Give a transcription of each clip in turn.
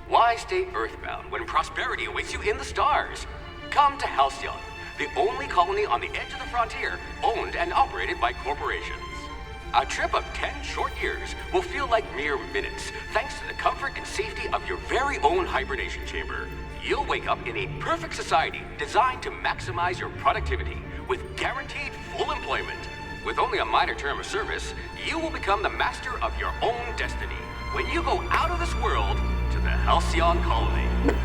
Why stay earthbound when prosperity awaits you in the stars? Come to Halcyon, the only colony on the edge of the frontier, owned and operated by corporations. A trip of 10 short years will feel like mere minutes, thanks to the comfort and safety of your very own hibernation chamber. You'll wake up in a perfect society designed to maximize your productivity with guaranteed full employment. With only a minor term of service, you will become the master of your own destiny when you go out of this world to the Halcyon Colony.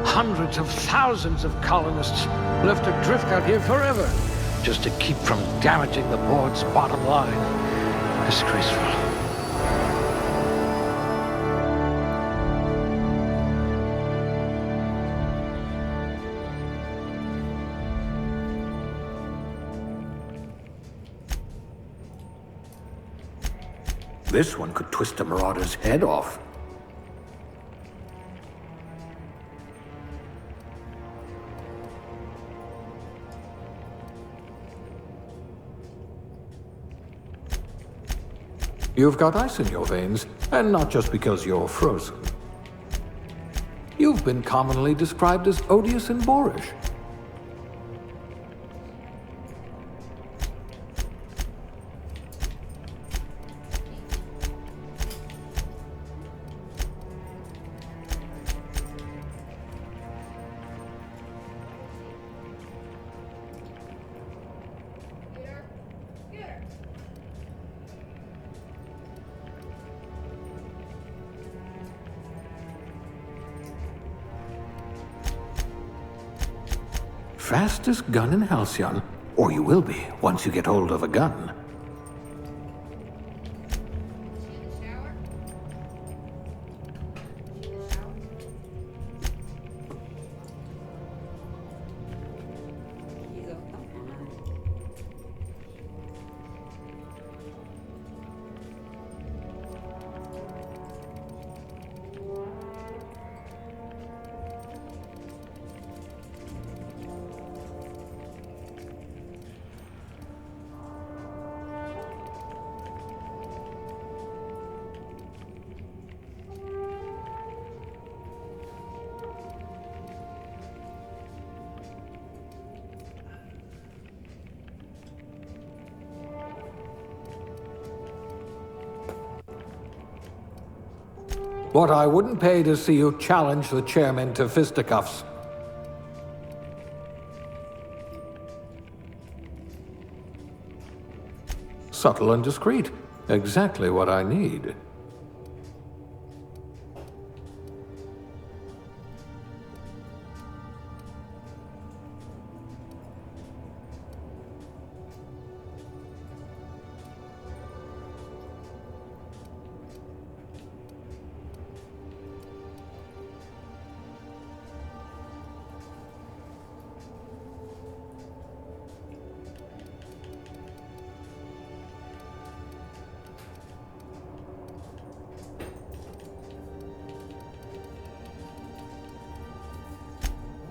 Hundreds of thousands of colonists left adrift out here forever, just to keep from damaging the board's bottom line. Disgraceful. This one could twist a marauder's head off. You've got ice in your veins, and not just because you're frozen. You've been commonly described as odious and boorish. Fastest gun in Halcyon, or you will be once you get hold of a gun. What I wouldn't pay to see you challenge the chairman to fisticuffs. Subtle and discreet. Exactly what I need.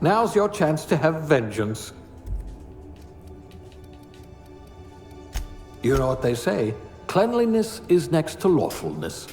Now's your chance to have vengeance. You know what they say, cleanliness is next to lawfulness.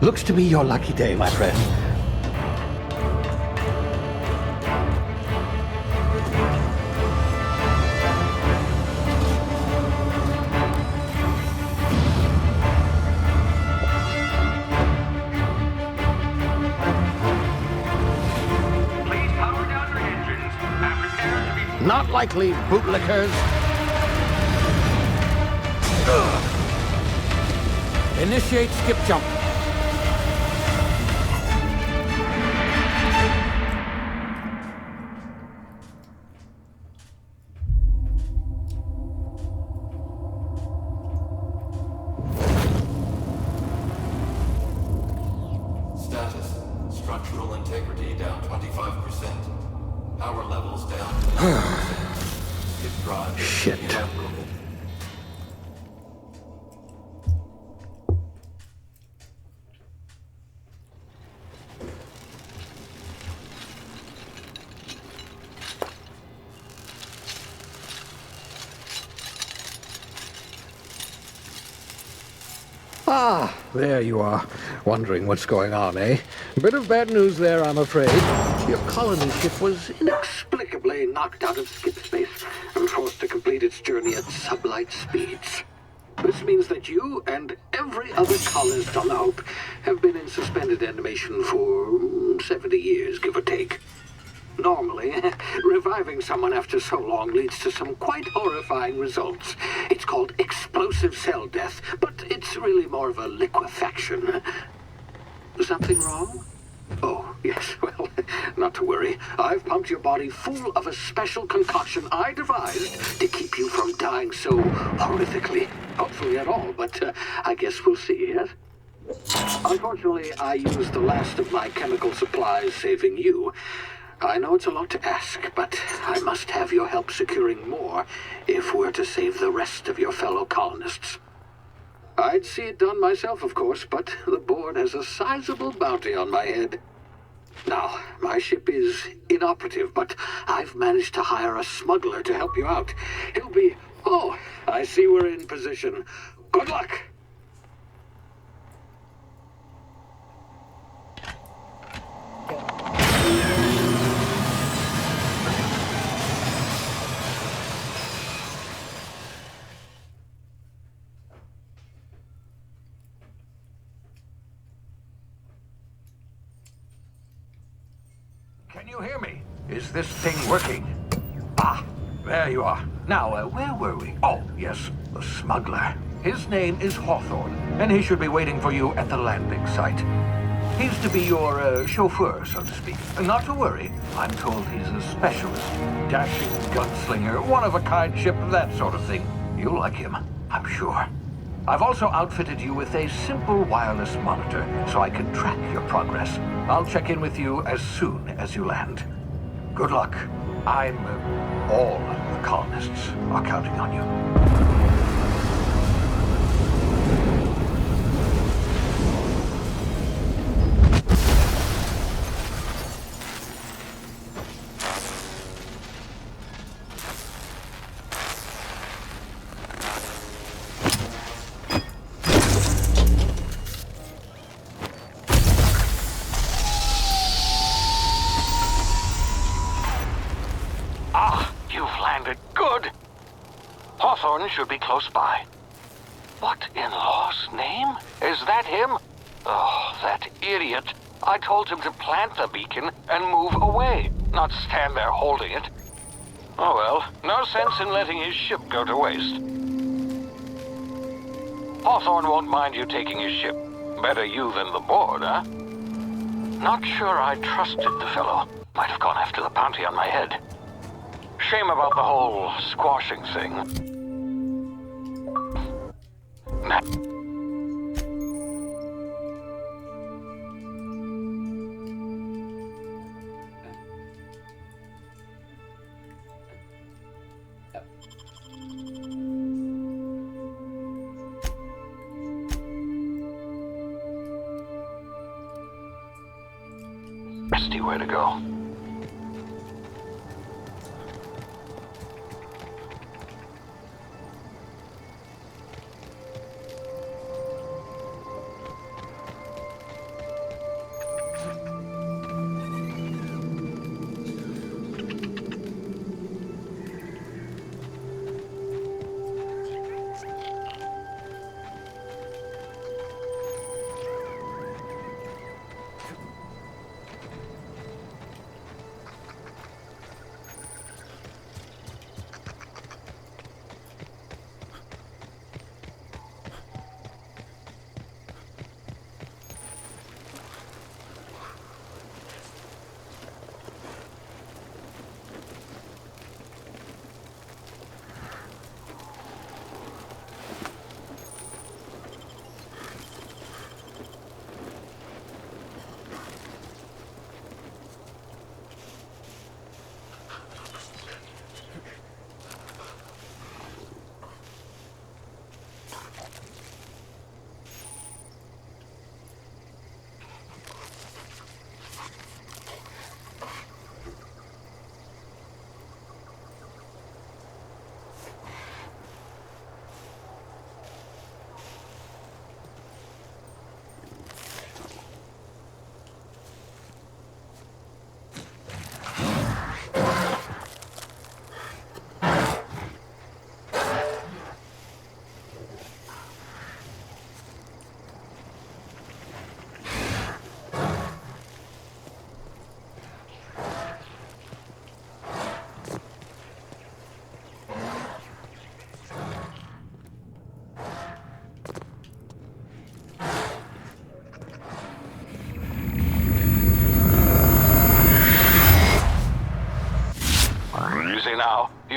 Looks to be your lucky day, my friend. Please power down your engines and prepare to be... Not likely, bootlickers. Initiate skip jump. Status. Structural integrity down 25%. Power levels down to 9%. Skip drive Shit. inoperable. Ah, there you are. Wondering what's going on, eh? Bit of bad news there, I'm afraid. Your colony ship was inexplicably knocked out of skip space and forced to complete its journey at sublight speeds. This means that you and every other colonist on the Hope have been in suspended animation for 70 years, give or take. Normally, reviving someone after so long leads to some quite horrifying results. It's called explosive cell death, but it's really more of a liquefaction. Something wrong? Oh, yes, well, not to worry. I've pumped your body full of a special concoction I devised to keep you from dying so horrifically. Hopefully at all, but I guess we'll see, yes? Unfortunately, I used the last of my chemical supplies saving you. I know it's a lot to ask, but I must have your help securing more if we're to save the rest of your fellow colonists. I'd see it done myself, of course, but the board has a sizable bounty on my head. Now, my ship is inoperative, but I've managed to hire a smuggler to help you out. He'll be... Oh, I see we're in position. Good luck! Can you hear me? Is this thing working? Ah, there you are. Now, where were we? Oh, yes, the smuggler. His name is Hawthorne, and he should be waiting for you at the landing site. He's to be your chauffeur, so to speak. Not to worry. I'm told he's a specialist. Dashing gunslinger, one-of-a-kind ship, that sort of thing. You'll like him, I'm sure. I've also outfitted you with a simple wireless monitor, so I can track your progress. I'll check in with you as soon as you land. Good luck. All the colonists are counting on you. Hawthorne should be close by. What in law's name? Is that him? Oh, that idiot. I told him to plant the beacon and move away, not stand there holding it. Oh well, no sense in letting his ship go to waste. Hawthorne won't mind you taking his ship. Better you than the board, huh? Not sure I trusted the fellow. Might have gone after the bounty on my head. Shame about the whole squashing thing. Nasty way to go.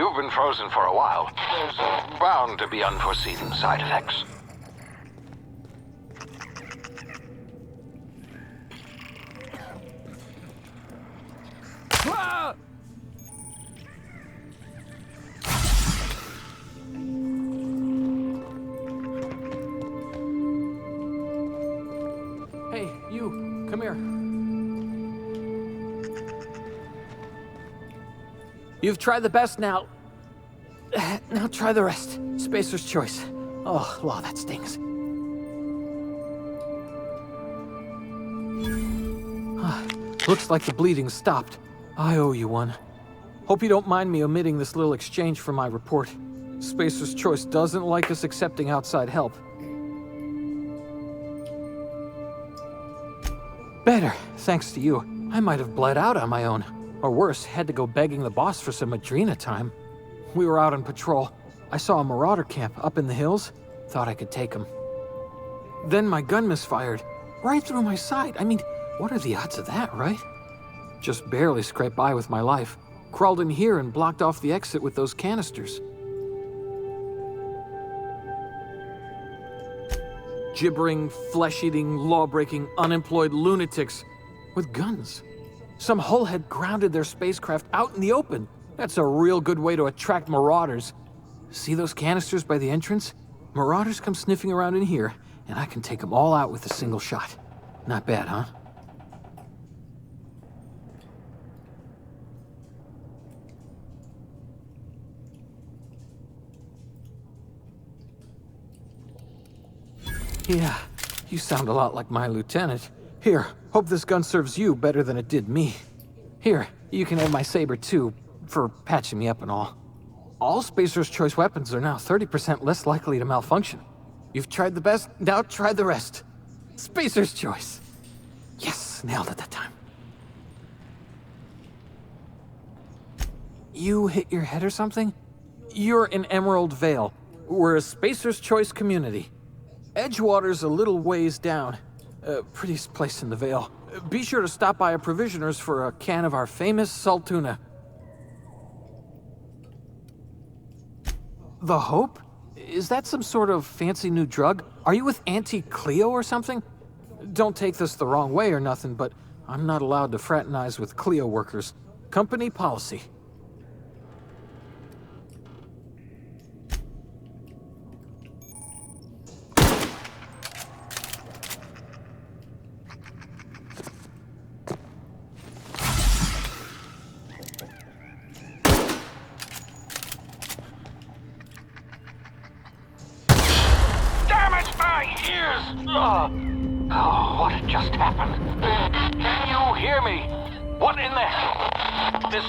You've been frozen for a while. There's bound to be unforeseen side effects. Ah! Hey, you, come here. You've tried the best now. Now try the rest. Spacer's choice. Oh, wow, that stings. Looks like the bleeding stopped. I owe you one. Hope you don't mind me omitting this little exchange from my report. Spacer's choice doesn't like us accepting outside help. Better, thanks to you. I might have bled out on my own. Or worse, had to go begging the boss for some Adrena time. We were out on patrol. I saw a marauder camp up in the hills. Thought I could take him. Then my gun misfired. Right through my side. I mean, what are the odds of that, right? Just barely scraped by with my life. Crawled in here and blocked off the exit with those canisters. Gibbering, flesh-eating, law-breaking, unemployed lunatics with guns. Some hullhead grounded their spacecraft out in the open. That's a real good way to attract marauders. See those canisters by the entrance? Marauders come sniffing around in here, and I can take them all out with a single shot. Not bad, huh? Yeah, you sound a lot like my lieutenant. Here, hope this gun serves you better than it did me. Here, you can have my saber too, for patching me up and all. All Spacer's Choice weapons are now 30% less likely to malfunction. You've tried the best, now try the rest. Spacer's Choice. Yes, nailed it that time. You hit your head or something? You're in Emerald Vale. We're a Spacer's Choice community. Edgewater's a little ways down. Prettiest place in the Vale. Be sure to stop by a provisioner's for a can of our famous salt tuna. The Hope? Is that some sort of fancy new drug? Are you with Auntie Cleo or something? Don't take this the wrong way or nothing, but I'm not allowed to fraternize with Cleo workers. Company policy. Oh, what just happened? Can you hear me? What in the hell? This...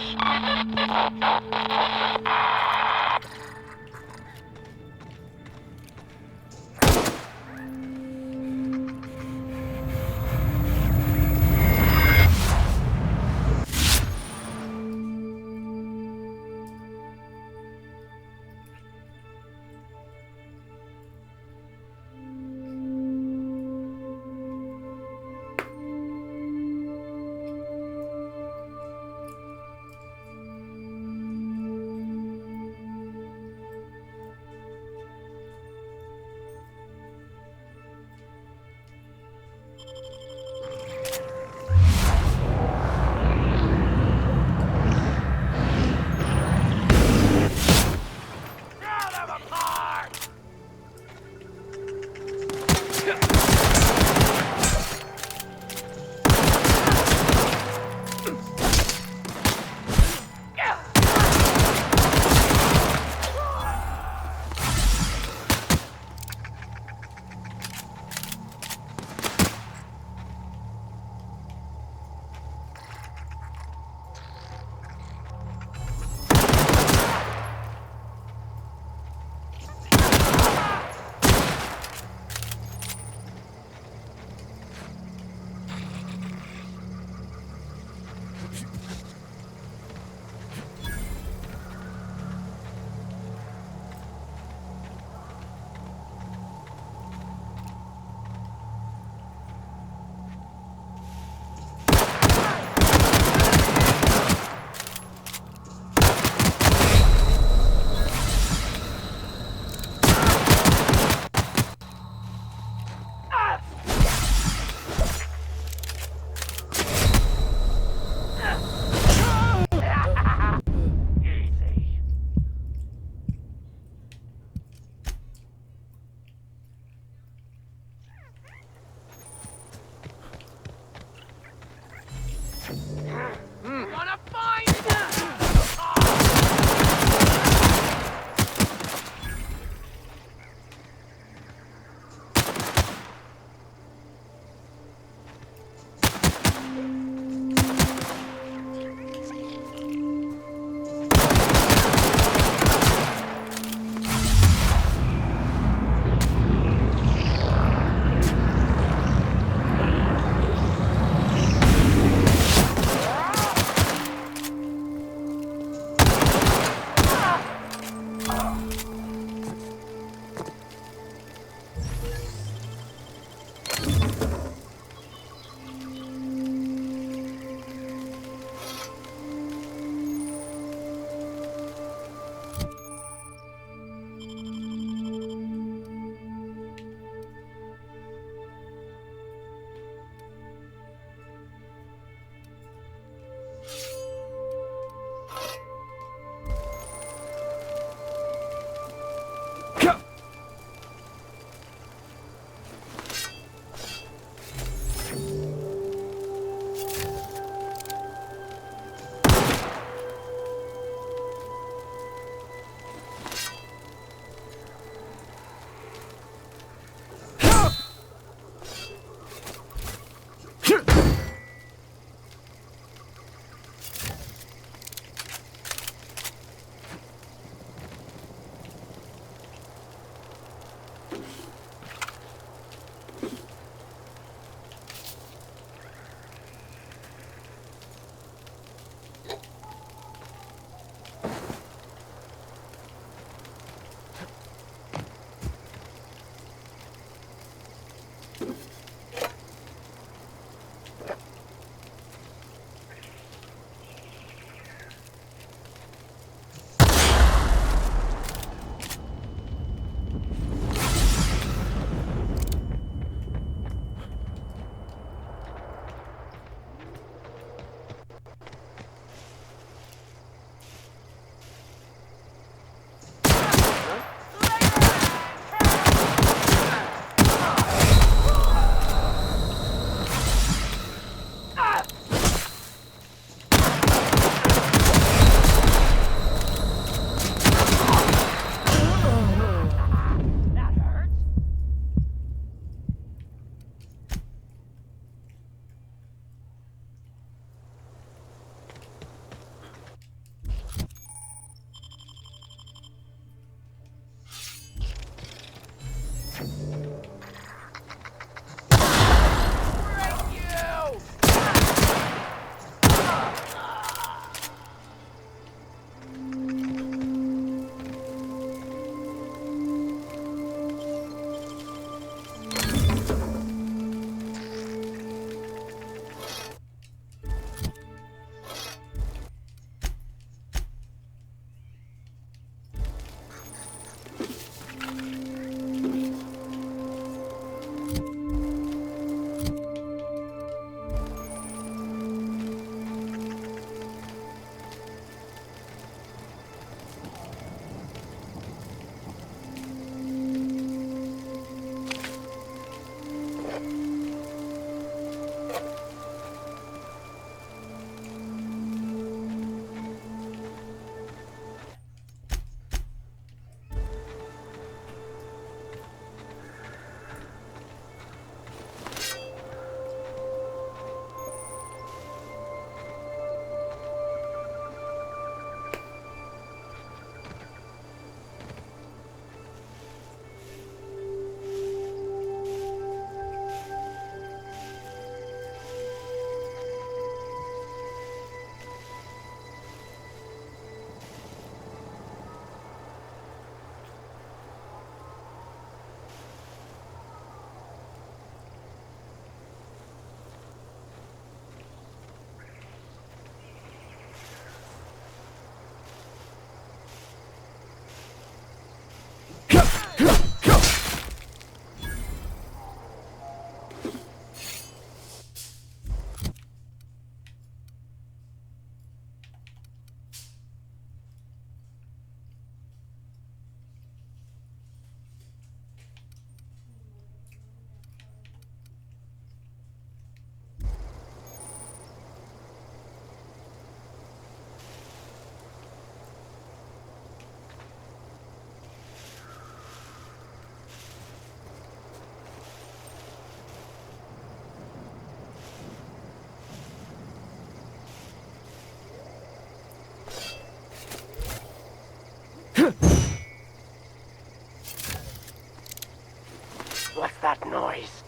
that noise?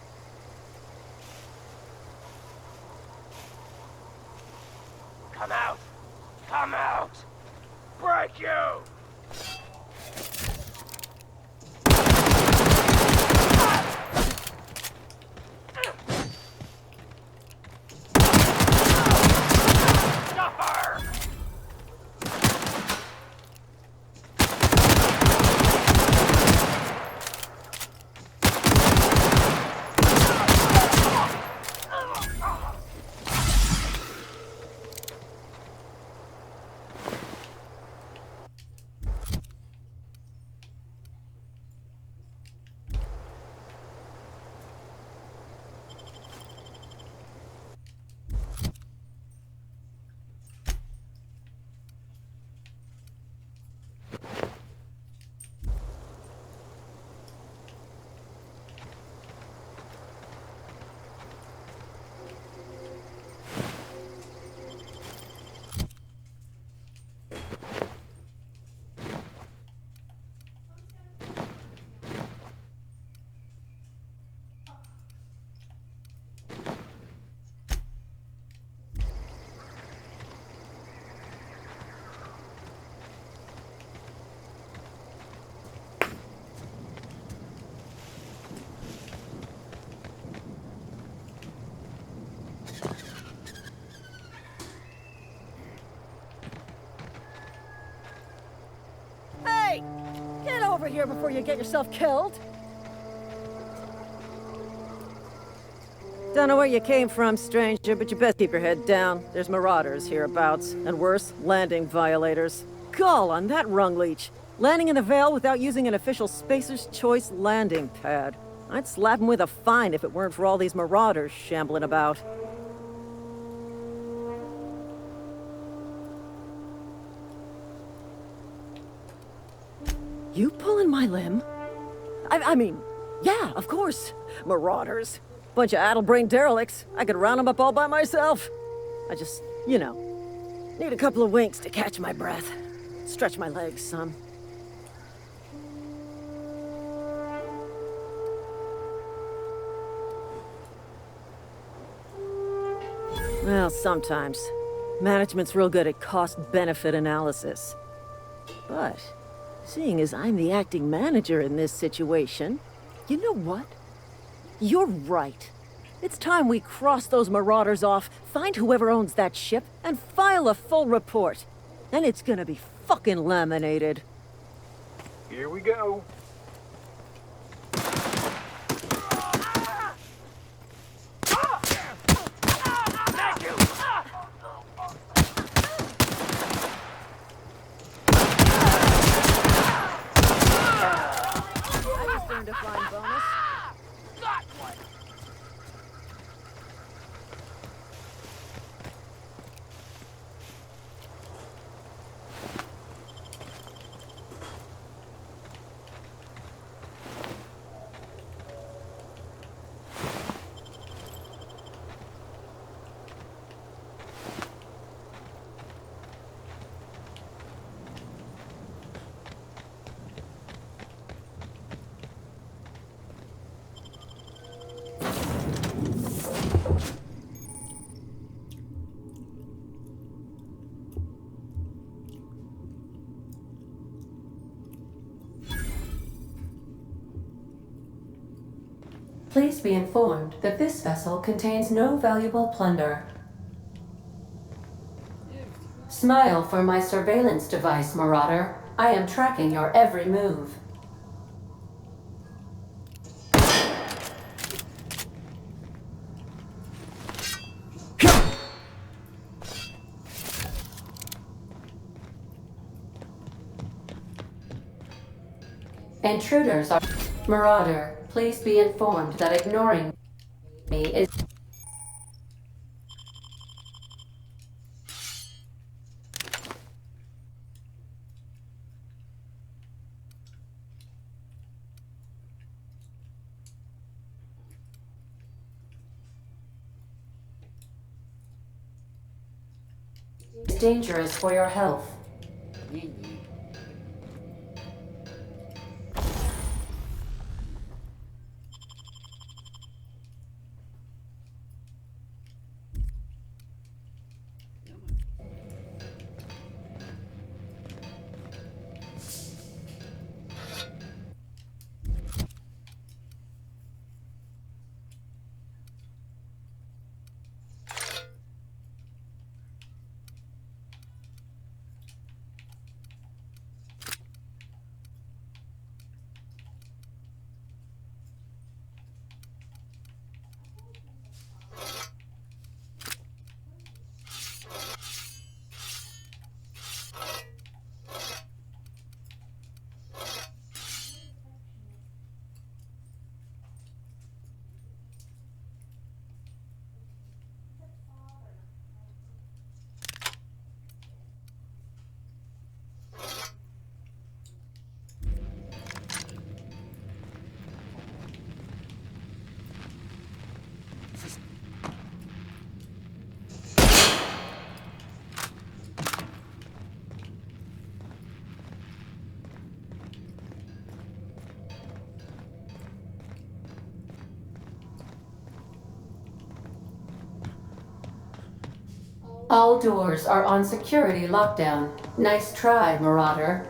Come out! Come out! Break you! Hey! Get over here before you get yourself killed! Don't know where you came from, stranger, but you best keep your head down. There's marauders hereabouts, and worse, landing violators. Gall on that rung leech! Landing in the Vale without using an official Spacer's Choice landing pad. I'd slap him with a fine if it weren't for all these marauders shambling about. You pulling my limb? I mean, yeah, of course. Marauders. Bunch of addle-brained derelicts. I could round them up all by myself. I just, need a couple of winks to catch my breath. Stretch my legs some. Well, sometimes. Management's real good at cost-benefit analysis. But, seeing as I'm the acting manager in this situation, you know what? You're right. It's time we cross those marauders off, find whoever owns that ship, and file a full report. Then it's gonna be fucking laminated. Here we go. I just earned a fine bonus. Got one! Please be informed that this vessel contains no valuable plunder. Smile for my surveillance device, Marauder. I am tracking your every move. Intruders are... Marauder, please be informed that ignoring me is... dangerous for your health. All doors are on security lockdown. Nice try, Marauder.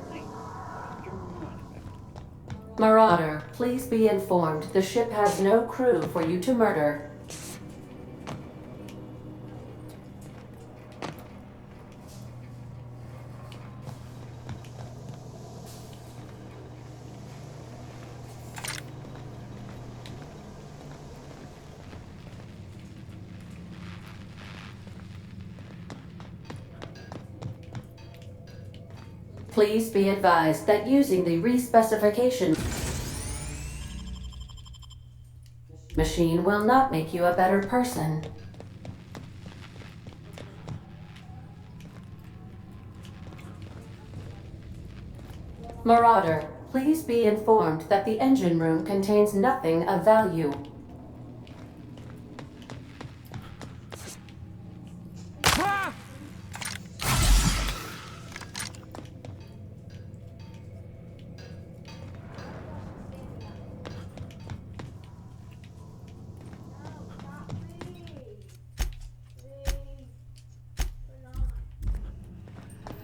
Marauder, please be informed the ship has no crew for you to murder. Please be advised that using the respecification machine will not make you a better person. Marauder, please be informed that the engine room contains nothing of value.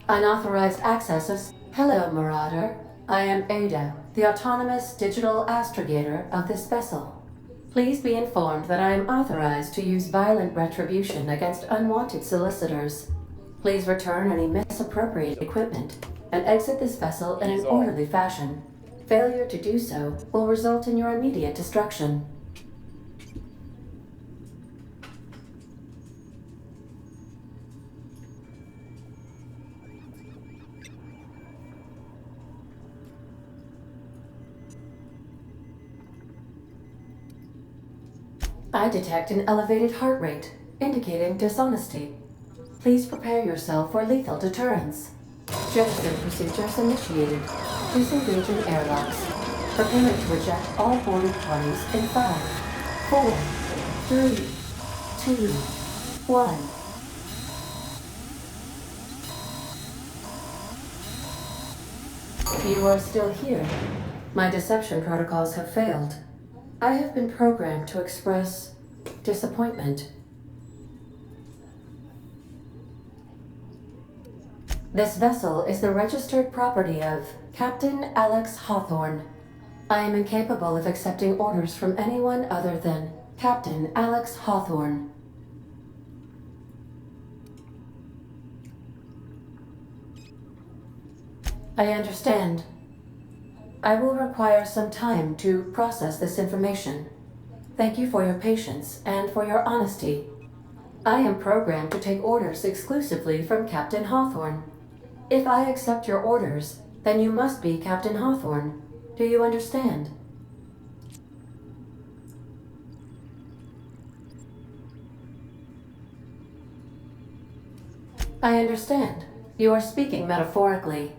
Unauthorized access of... Hello, Marauder. I am Ada, the autonomous digital astrogator of this vessel. Please be informed that I am authorized to use violent retribution against unwanted solicitors. Please return any misappropriated equipment and exit this vessel in an orderly fashion. Failure to do so will result in your immediate destruction. I detect an elevated heart rate, indicating dishonesty. Please prepare yourself for lethal deterrence. Jettison procedures initiated. Disengaging airlocks. Preparing to eject all boarded parties in 5, 4, 3, 2, 1. You are still here. My deception protocols have failed. I have been programmed to express disappointment. This vessel is the registered property of Captain Alex Hawthorne. I am incapable of accepting orders from anyone other than Captain Alex Hawthorne. I understand. I will require some time to process this information. Thank you for your patience and for your honesty. I am programmed to take orders exclusively from Captain Hawthorne. If I accept your orders, then you must be Captain Hawthorne. Do you understand? I understand. You are speaking metaphorically.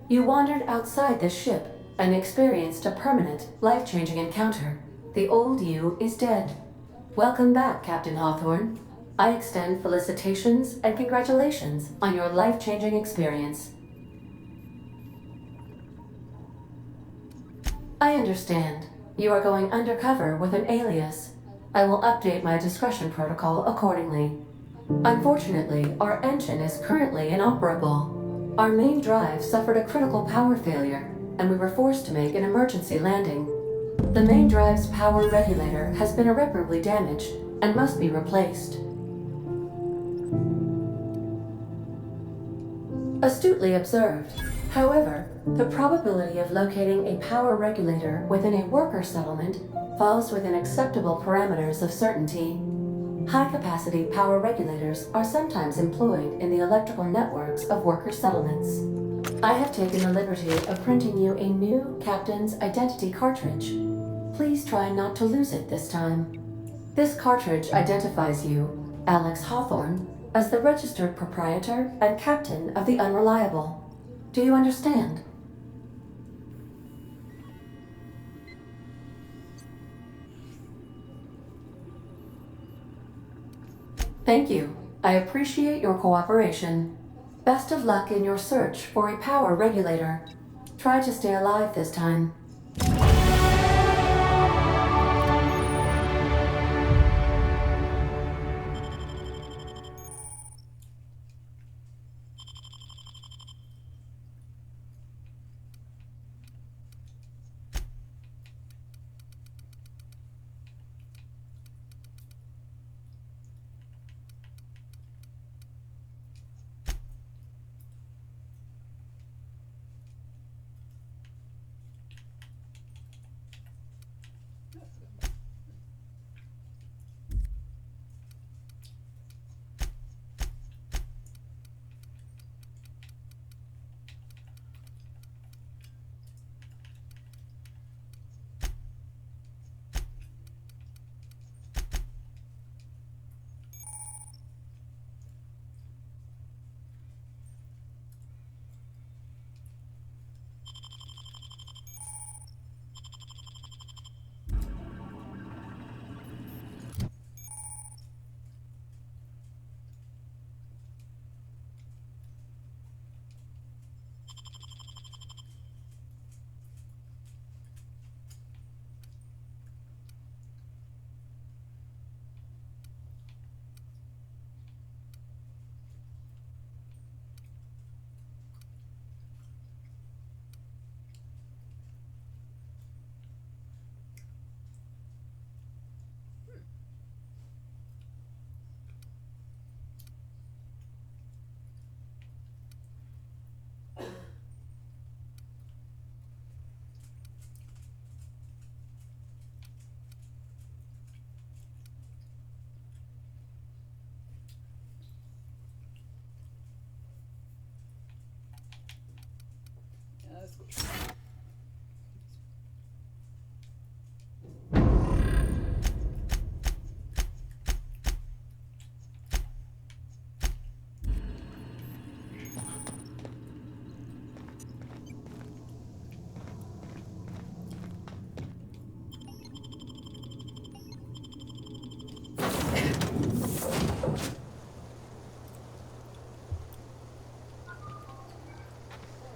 You wandered outside this ship and experienced a permanent, life-changing encounter. The old you is dead. Welcome back, Captain Hawthorne. I extend felicitations and congratulations on your life-changing experience. I understand. You are going undercover with an alias. I will update my discretion protocol accordingly. Unfortunately, our engine is currently inoperable. Our main drive suffered a critical power failure, and we were forced to make an emergency landing. The main drive's power regulator has been irreparably damaged and must be replaced. Astutely observed. However, the probability of locating a power regulator within a worker settlement falls within acceptable parameters of certainty. High-capacity power regulators are sometimes employed in the electrical networks of worker settlements. I have taken the liberty of printing you a new Captain's Identity cartridge. Please try not to lose it this time. This cartridge identifies you, Alex Hawthorne, as the registered proprietor and captain of the Unreliable. Do you understand? Thank you. I appreciate your cooperation. Best of luck in your search for a power regulator. Try to stay alive this time.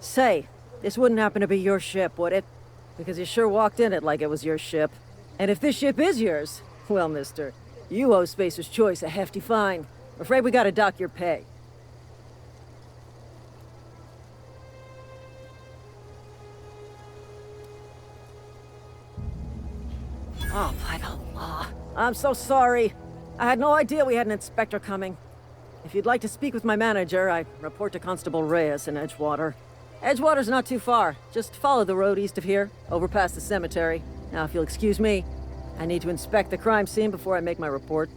Say, this wouldn't happen to be your ship, would it? Because you sure walked in it like it was your ship. And if this ship is yours, well, mister, you owe Spacer's Choice a hefty fine. I'm afraid we gotta dock your pay. Oh, by the law. I'm so sorry. I had no idea we had an inspector coming. If you'd like to speak with my manager, I report to Constable Reyes in Edgewater. Edgewater's not too far. Just follow the road east of here, over past the cemetery. Now, if you'll excuse me, I need to inspect the crime scene before I make my report.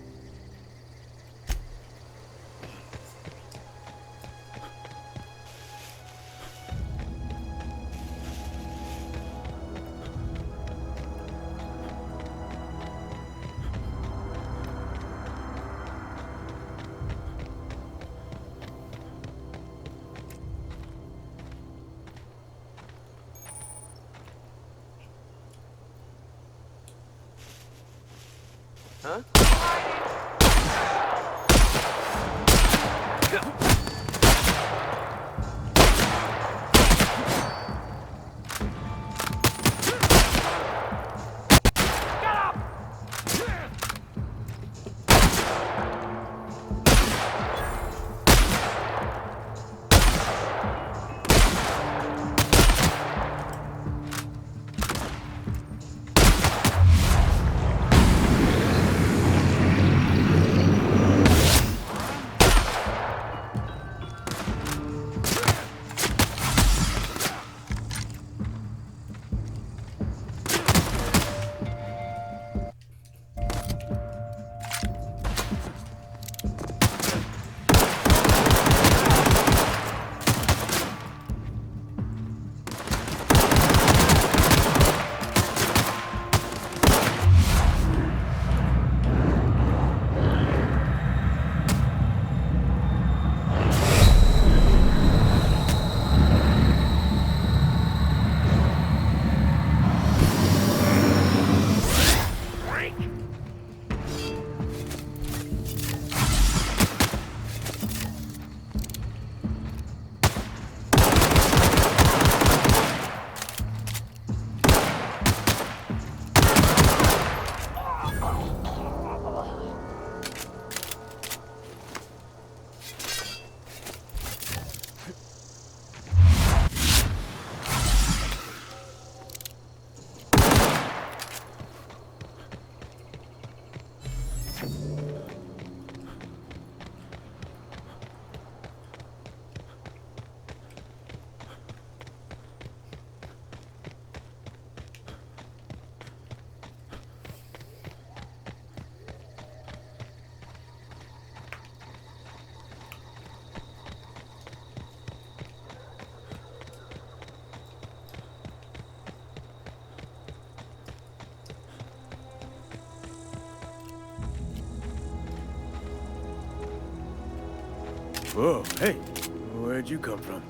Whoa, hey, where'd you come from?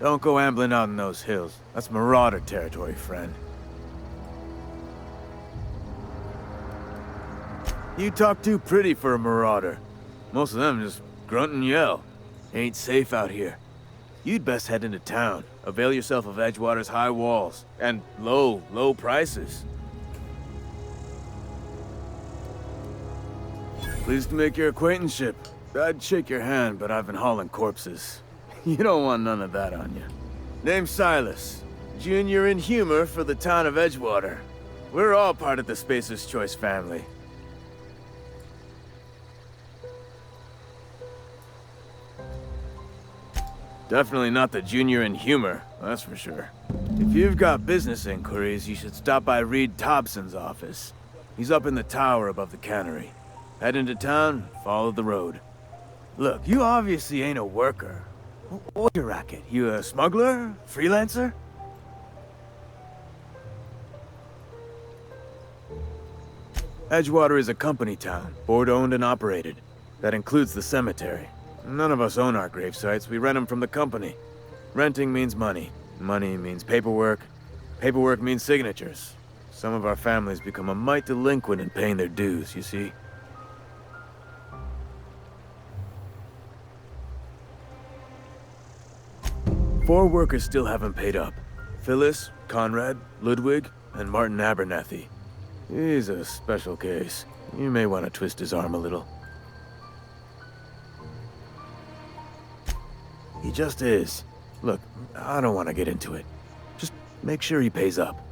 Don't go ambling out in those hills. That's Marauder territory, friend. You talk too pretty for a Marauder. Most of them just grunt and yell. Ain't safe out here. You'd best head into town. Avail yourself of Edgewater's high walls. And low prices. Pleased to make your acquaintanceship. I'd shake your hand, but I've been hauling corpses. You don't want none of that on you. Name's Silas. Junior in humor for the town of Edgewater. We're all part of the Spacer's Choice family. Definitely not the junior in humor, that's for sure. If you've got business inquiries, you should stop by Reed Thompson's office. He's up in the tower above the cannery. Head into town, follow the road. Look, you obviously ain't a worker. What's your racket? You a smuggler? Freelancer? Edgewater is a company town, board-owned and operated. That includes the cemetery. None of us own our grave sites, we rent them from the company. Renting means money. Money means paperwork. Paperwork means signatures. Some of our families become a mite delinquent in paying their dues, you see? Four workers still haven't paid up. Phyllis, Conrad, Ludwig, and Martin Abernathy. He's a special case. You may want to twist his arm a little. He just is. Look, I don't want to get into it. Just make sure he pays up.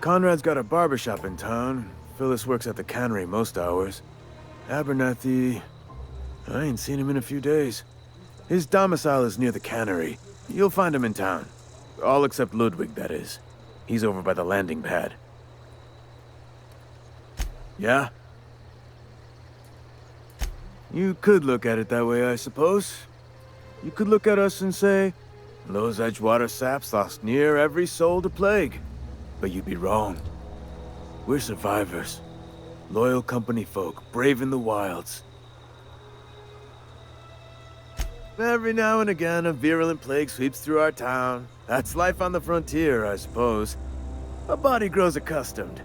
Conrad's got a barbershop in town. Phyllis works at the cannery most hours. Abernathy... I ain't seen him in a few days. His domicile is near the cannery. You'll find him in town. All except Ludwig, that is. He's over by the landing pad. Yeah? You could look at it that way, I suppose. You could look at us and say, those Edgewater saps lost near every soul to plague. But you'd be wrong. We're survivors. Loyal company folk, brave in the wilds. Every now and again, a virulent plague sweeps through our town. That's life on the frontier, I suppose. A body grows accustomed.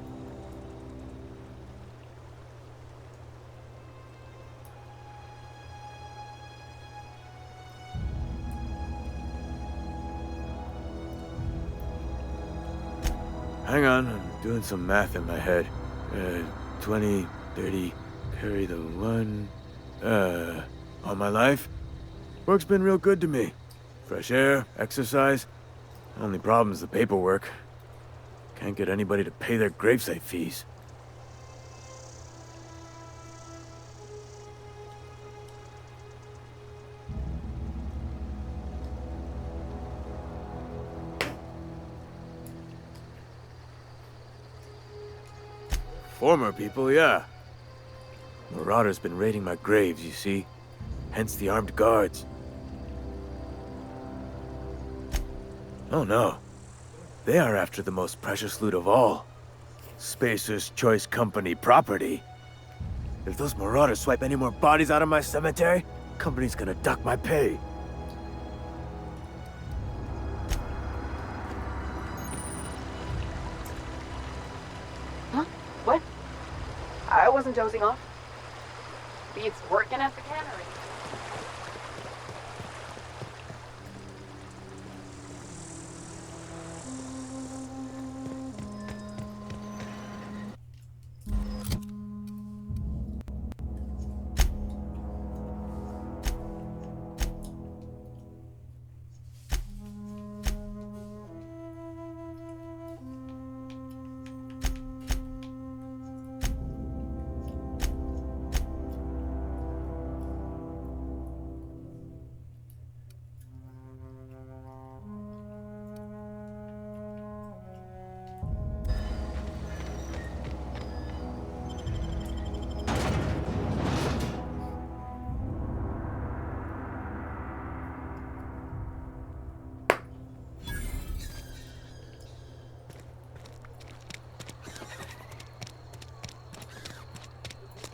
Hang on, I'm doing some math in my head. 20, 30, carry the one... all my life? Work's been real good to me. Fresh air, exercise. Only problem's the paperwork. Can't get anybody to pay their gravesite fees. Former people, yeah. Marauders been raiding my graves, you see. Hence the armed guards. Oh no. They are after the most precious loot of all. Spacer's Choice Company property. If those marauders swipe any more bodies out of my cemetery, company's gonna duck my pay. Huh? What? I wasn't dozing off. Beats working at the cannery.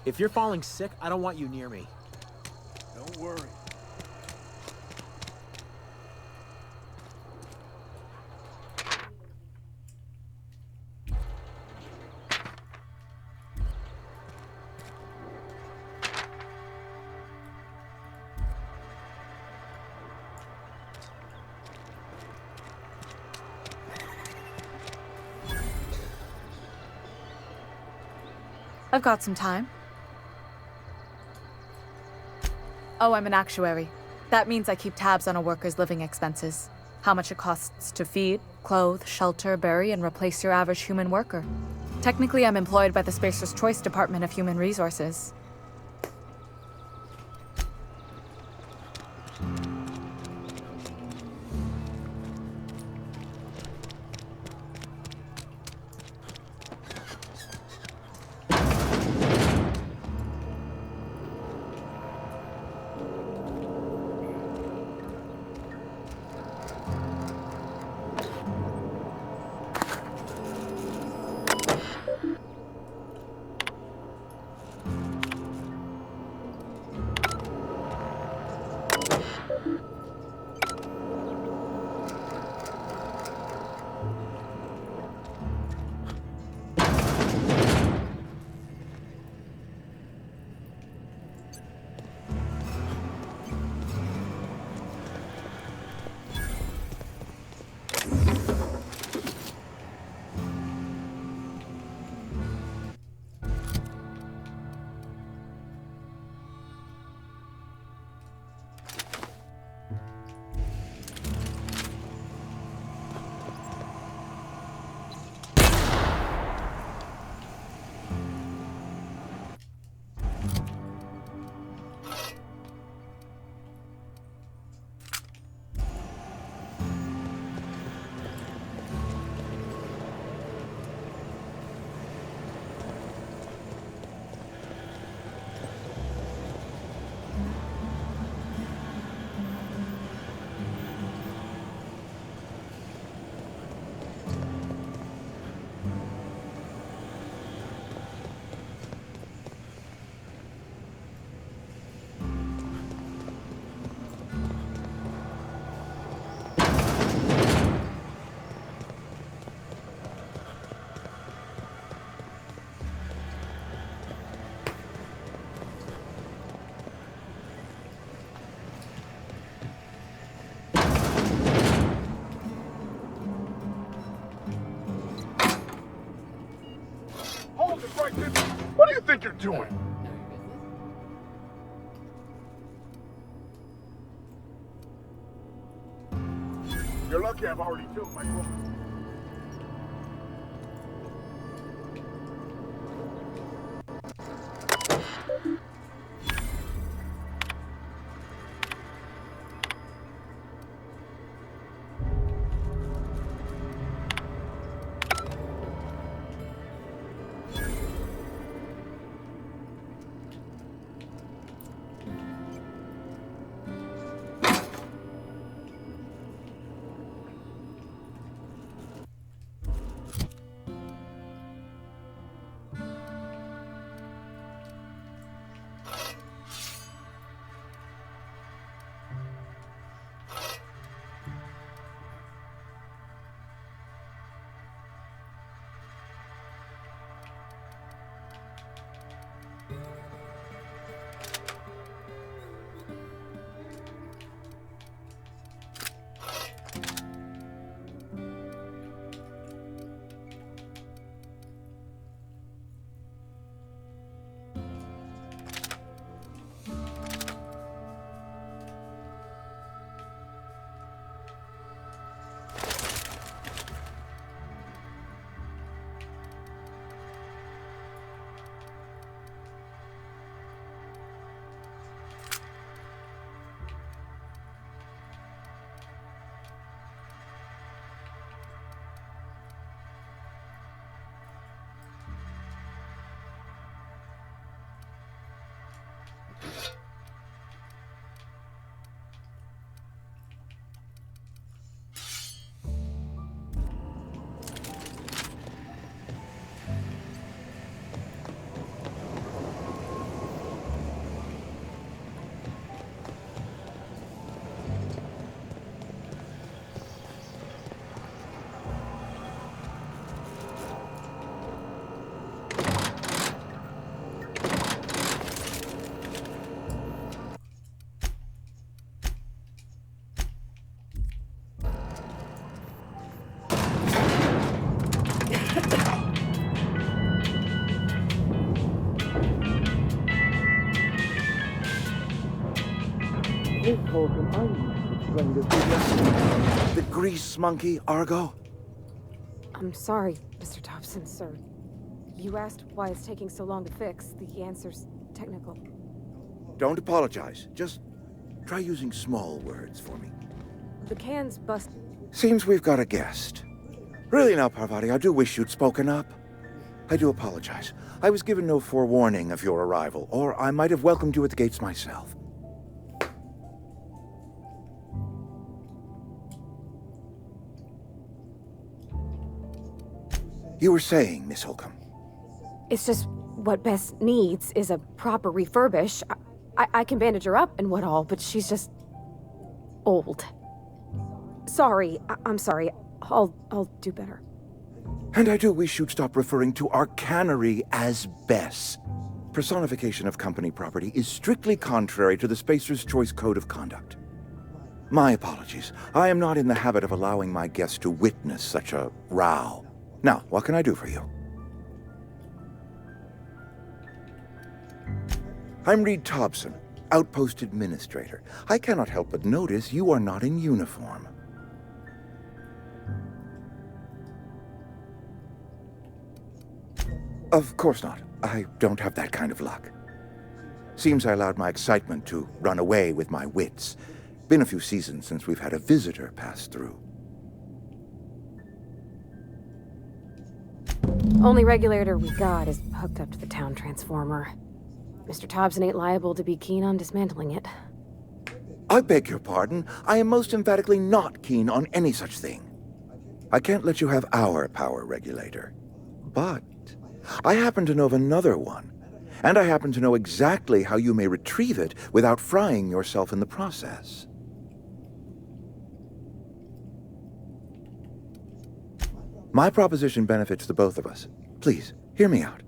If you're falling sick, I don't want you near me. Don't worry. I've got some time. Oh, I'm an actuary. That means I keep tabs on a worker's living expenses. How much it costs to feed, clothe, shelter, bury, and replace your average human worker. Technically, I'm employed by the Spacer's Choice Department of Human Resources. doing? You're lucky I've already filled my book. The grease monkey, Argo? I'm sorry, Mr. Thompson, sir. You asked why it's taking so long to fix. The answer's technical. Don't apologize. Just try using small words for me. The can's busted. Seems we've got a guest. Really now, Parvati, I do wish you'd spoken up. I do apologize. I was given no forewarning of your arrival, or I might have welcomed you at the gates myself. You were saying, Miss Holcomb. It's just what Bess needs is a proper refurbish. I can bandage her up and what all, but she's just old. Sorry, I'm sorry. I'll do better. And I do wish you'd stop referring to our cannery as Bess. Personification of company property is strictly contrary to the Spacer's Choice Code of Conduct. My apologies. I am not in the habit of allowing my guests to witness such a row. Now, what can I do for you? I'm Reed Thompson, Outpost Administrator. I cannot help but notice you are not in uniform. Of course not. I don't have that kind of luck. Seems I allowed my excitement to run away with my wits. Been a few seasons since we've had a visitor pass through. Only regulator we got is hooked up to the town transformer. Mr. Thompson ain't liable to be keen on dismantling it. I beg your pardon. I am most emphatically not keen on any such thing. I can't let you have our power regulator. But I happen to know of another one, and I happen to know exactly how you may retrieve it without frying yourself in the process. My proposition benefits the both of us. Please, hear me out.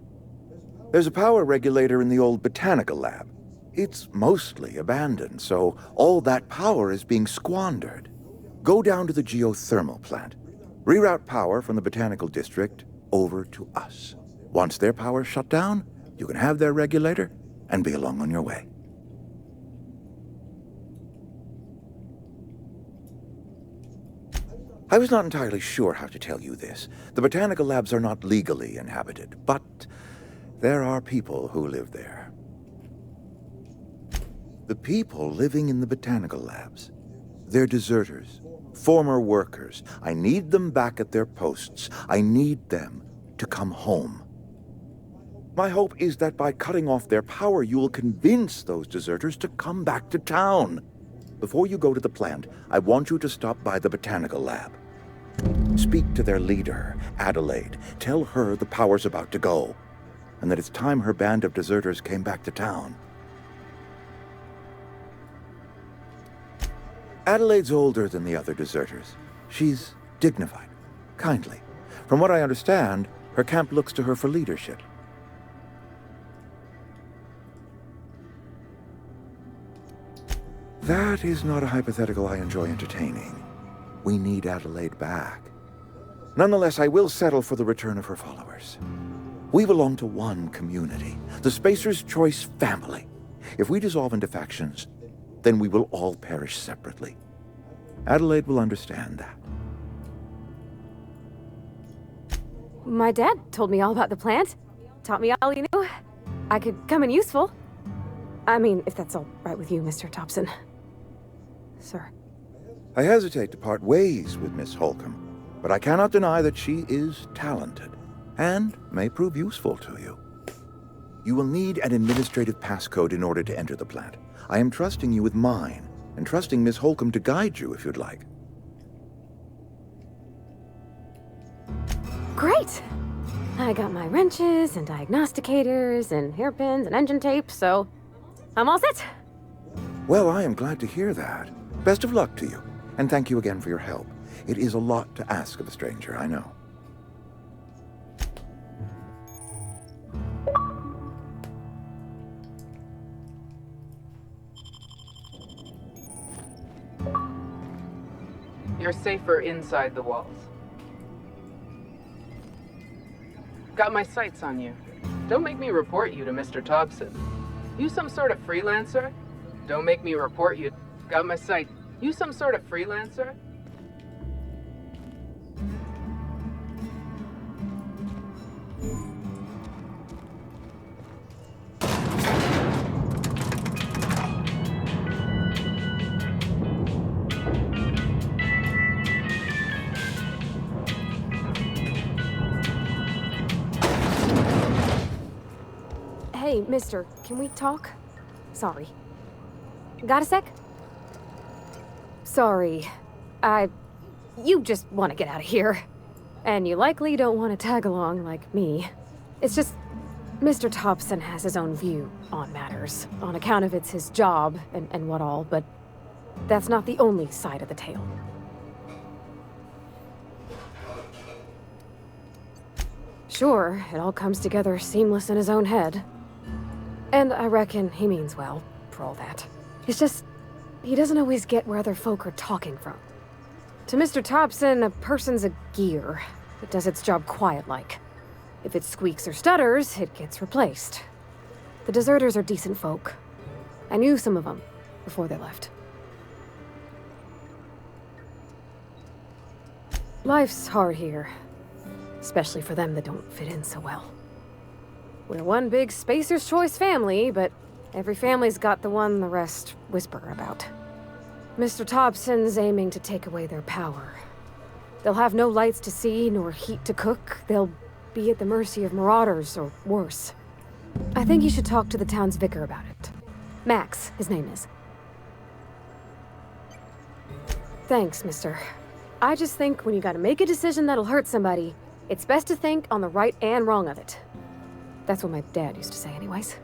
There's a power regulator in the old botanical lab. It's mostly abandoned, so all that power is being squandered. Go down to the geothermal plant. Reroute power from the botanical district over to us. Once their power's shut down, You can have their regulator and be along on your way. I was not entirely sure how to tell you this. The botanical labs are not legally inhabited, but there are people who live there. The people living in the botanical labs, they're deserters, former workers. I need them back at their posts. I need them to come home. My hope is that by cutting off their power, you will convince those deserters to come back to town. Before you go to the plant, I want you to stop by the botanical lab. Speak to their leader, Adelaide. Tell her the power's about to go, and that it's time her band of deserters came back to town. Adelaide's older than the other deserters. She's dignified, kindly. From what I understand, her camp looks to her for leadership. That is not a hypothetical I enjoy entertaining. We need Adelaide back. Nonetheless, I will settle for the return of her followers. We belong to one community, the Spacer's Choice family. If we dissolve into factions, then we will all perish separately. Adelaide will understand that. My dad told me all about the plant. Taught me all he knew. I could come in useful. I mean, if that's all right with you, Mr. Thompson. Sir. I hesitate to part ways with Miss Holcomb, but I cannot deny that she is talented and may prove useful to you. You will need an administrative passcode in order to enter the plant. I am trusting you with mine, and trusting Miss Holcomb to guide you if you'd like. Great! I got my wrenches and diagnosticators and hairpins and engine tape, so I'm all set. Well, I am glad to hear that. Best of luck to you, and thank you again for your help. It is a lot to ask of a stranger, I know. You're safer inside the walls. Got my sights on you. Don't make me report you to Mr. Thompson. You some sort of freelancer? Don't make me report you. Got my sight. You some sort of freelancer? Hey, mister, can we talk? Sorry. Got a sec? Sorry. You just want to get out of here. And you likely don't want to tag along like me. It's just, Mr. Thompson has his own view on matters, on account of it's his job and what all, but that's not the only side of the tale. Sure, it all comes together seamless in his own head. And I reckon he means well, for all that. It's just, he doesn't always get where other folk are talking from. To Mr. Thompson, a person's a gear. It does its job quiet-like. If it squeaks or stutters, it gets replaced. The deserters are decent folk. I knew some of them before they left. Life's hard here. Especially for them that don't fit in so well. We're one big Spacer's Choice family, but every family's got the one the rest whisper about. Mr. Thompson's aiming to take away their power. They'll have no lights to see, nor heat to cook. They'll be at the mercy of marauders, or worse. I think you should talk to the town's vicar about it. Max, his name is. Thanks, mister. I just think when you gotta make a decision that'll hurt somebody, it's best to think on the right and wrong of it. That's what my dad used to say anyways.